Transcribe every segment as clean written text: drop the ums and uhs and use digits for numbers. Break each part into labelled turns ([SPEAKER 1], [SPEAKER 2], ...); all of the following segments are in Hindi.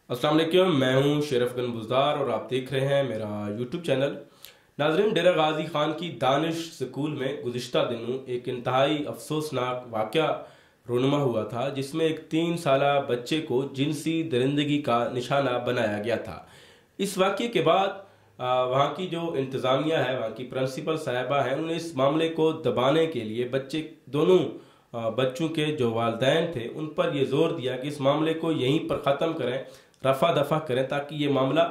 [SPEAKER 1] अस्सलाम वालेकुम, मैं हूं शेरफ गन बुज़दार और आप देख रहे हैं मेरा यूट्यूब चैनल। नाजरीन, डेरा गाजी खान की दानिश स्कूल में गुज़िश्ता दिनों एक इंतहाई अफसोसनाक वाक़या रूनुमा हुआ था, जिसमें एक 3 साला बच्चे को जिनसी दरिंदगी का निशाना बनाया गया था। इस वाक़े के बाद वहाँ की जो इंतज़ामिया है, वहाँ की प्रिंसिपल साहिबा हैं, उन्होंने इस मामले को दबाने के लिए दोनों बच्चों के जो वालिदैन थे उन पर यह जोर दिया कि इस मामले को यहीं पर ख़त्म करें, रफा दफा करें, ताकि ये मामला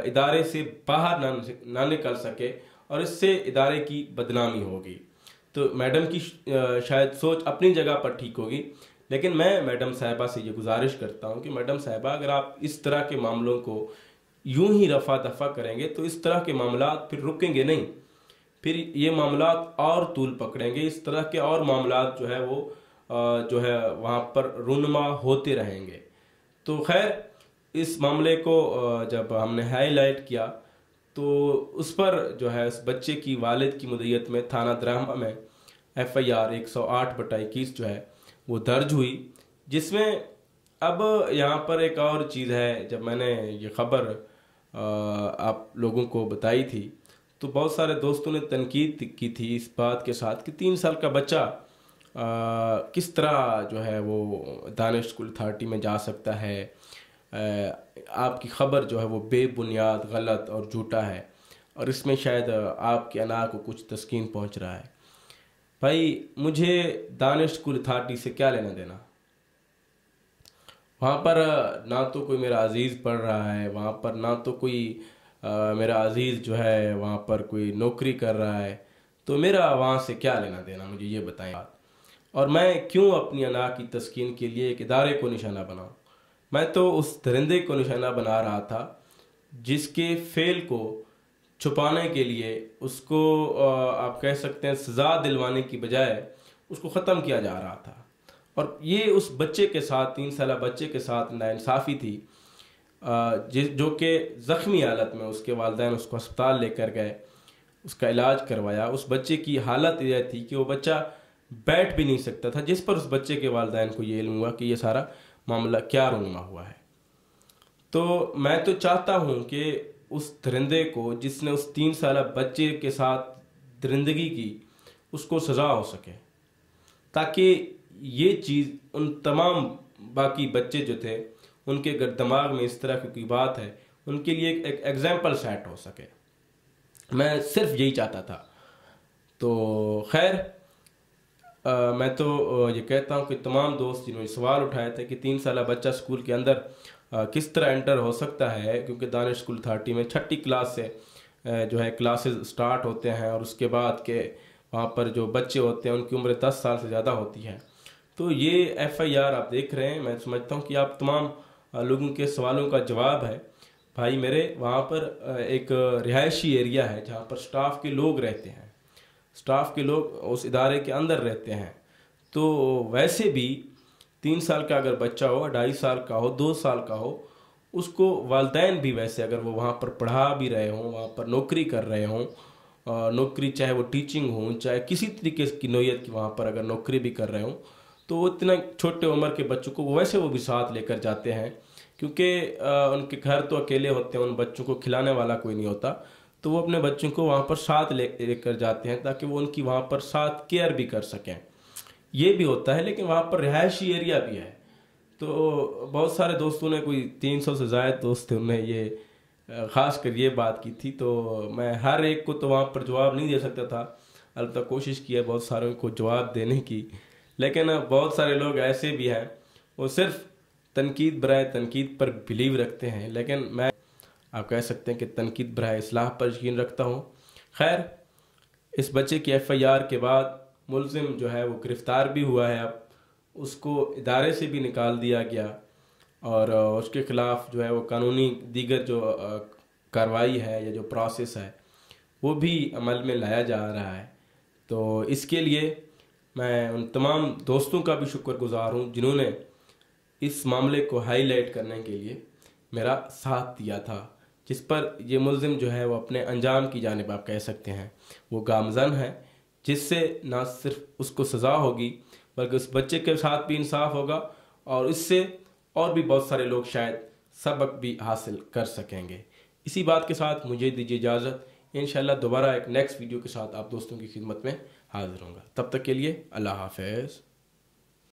[SPEAKER 1] इदारे से बाहर ना निकल सके और इससे इदारे की बदनामी होगी। तो मैडम की शायद सोच अपनी जगह पर ठीक होगी, लेकिन मैं मैडम साहिबा से ये गुजारिश करता हूँ कि मैडम साहिबा, अगर आप इस तरह के मामलों को यूं ही रफा दफा करेंगे तो इस तरह के मामला फिर रुकेंगे नहीं, फिर ये मामला और तूल पकड़ेंगे। इस तरह के और मामला जो है वो जो है वहाँ पर रूनुमा होते रहेंगे। तो खैर, इस मामले को जब हमने हाईलाइट किया तो उस पर जो है उस बच्चे की वालिद की मुद्दत में थाना द्रामा में FIR 108/21 जो है वो दर्ज हुई, जिसमें अब यहाँ पर एक और चीज़ है। जब मैंने ये खबर आप लोगों को बताई थी तो बहुत सारे दोस्तों ने तनकीद की थी इस बात के साथ कि 3 साल का बच्चा किस तरह जो है वो दानिश स्कूल अथॉरिटी में जा सकता है। आपकी खबर जो है वो बेबुनियाद, गलत और झूठा है और इसमें शायद आपके अना को कुछ तस्कीन पहुंच रहा है। भाई, मुझे दानिश स्कूल अथॉरिटी से क्या लेना देना? वहाँ पर ना तो कोई मेरा अजीज़ पढ़ रहा है, वहाँ पर ना तो कोई मेरा अजीज़ जो है वहाँ पर कोई नौकरी कर रहा है, तो मेरा वहाँ से क्या लेना देना, मुझे ये बताएं। और मैं क्यों अपनी अना की तस्कीन के लिए एक इदारे को निशाना बनाऊं? मैं तो उस दरिंदे को निशाना बना रहा था जिसके फेल को छुपाने के लिए उसको आप कह सकते हैं सज़ा दिलवाने की बजाय उसको ख़त्म किया जा रहा था। और ये उस बच्चे के साथ, 3 साला बच्चे के साथ नाइंसाफ़ी थी, जो कि ज़ख्मी हालत में उसके वालिदैन उसको अस्पताल लेकर गए, उसका इलाज करवाया। उस बच्चे की हालत यह थी कि वो बच्चा बैठ भी नहीं सकता था, जिस पर उस बच्चे के वालिदैन को ये इल्म हुआ कि ये सारा मामला क्या रूनुमा हुआ है। तो मैं तो चाहता हूँ कि उस दरिंदे को, जिसने उस 3 साला बच्चे के साथ दरिंदगी की, उसको सज़ा हो सके, ताकि ये चीज़ उन तमाम बाकी बच्चे जो थे उनके अगर दिमाग में इस तरह की कोई बात है, उनके लिए एक एग्जाम्पल सेट हो सके। मैं सिर्फ यही चाहता था। तो खैर, मैं तो ये कहता हूँ कि तमाम दोस्त जिन्होंने सवाल उठाए थे कि 3 साला बच्चा स्कूल के अंदर किस तरह एंटर हो सकता है, क्योंकि दानिश स्कूल अथॉरिटी में 6ठी क्लास से जो है क्लासेस स्टार्ट होते हैं और उसके बाद के वहाँ पर जो बच्चे होते हैं उनकी उम्र 10 साल से ज़्यादा होती है। तो ये FIR आप देख रहे हैं, मैं समझता हूँ कि आप तमाम लोगों के सवालों का जवाब है। भाई मेरे, वहाँ पर एक रिहायशी एरिया है जहाँ पर स्टाफ के लोग रहते हैं, स्टाफ के लोग उस इदारे के अंदर रहते हैं। तो वैसे भी 3 साल का अगर बच्चा हो, 2.5 साल का हो, 2 साल का हो, उसको वालिदैन भी वैसे अगर वो वहाँ पर पढ़ा भी रहे हों, वहाँ पर नौकरी कर रहे हों, नौकरी चाहे वो टीचिंग हो, चाहे किसी तरीके की नौयत की वहाँ पर अगर नौकरी भी कर रहे हों, तो वो इतना छोटे उम्र के बच्चों को वैसे वो भी साथ लेकर जाते हैं, क्योंकि उनके घर तो अकेले होते हैं, उन बच्चों को खिलाने वाला कोई नहीं होता। तो वो अपने बच्चों को वहाँ पर साथ लेकर जाते हैं ताकि वो उनकी वहाँ पर साथ केयर भी कर सकें। ये भी होता है, लेकिन वहाँ पर रिहायशी एरिया भी है। तो बहुत सारे दोस्तों ने, कोई 300 से ज़्यादा दोस्त थे, उन्होंने ये ख़ास कर ये बात की थी। तो मैं हर एक को तो वहाँ पर जवाब नहीं दे सकता था, अलबत्ता कोशिश की है बहुत सारों को जवाब देने की, लेकिन बहुत सारे लोग ऐसे भी हैं वो सिर्फ तनकीद बराए तनकीद पर बिलीव रखते हैं, लेकिन मैं, आप कह सकते हैं कि तनकीद बराए इस्लाह पर यकीन रखता हूँ। खैर, इस बच्चे की FIR के बाद मुलजिम जो है वो गिरफ़्तार भी हुआ है। अब उसको इदारे से भी निकाल दिया गया और उसके ख़िलाफ़ जो है वो कानूनी दीगर जो कार्रवाई है या जो प्रोसेस है वो भी अमल में लाया जा रहा है। तो इसके लिए मैं उन तमाम दोस्तों का भी शुक्रगुज़ार हूँ जिन्होंने इस मामले को हाईलाइट करने के लिए मेरा साथ दिया था, जिस पर ये मुलजिम जो है वो अपने अंजाम की जानिब, आप कह सकते हैं, वो गामज़न है, जिससे ना सिर्फ उसको सज़ा होगी बल्कि उस बच्चे के साथ भी इंसाफ होगा और इससे और भी बहुत सारे लोग शायद सबक भी हासिल कर सकेंगे। इसी बात के साथ मुझे दीजिए इजाज़त। इंशाल्लाह दोबारा एक नेक्स्ट वीडियो के साथ आप दोस्तों की खिदमत में हाजिर होऊंगा। तब तक के लिए अल्लाह हाफ़िज़।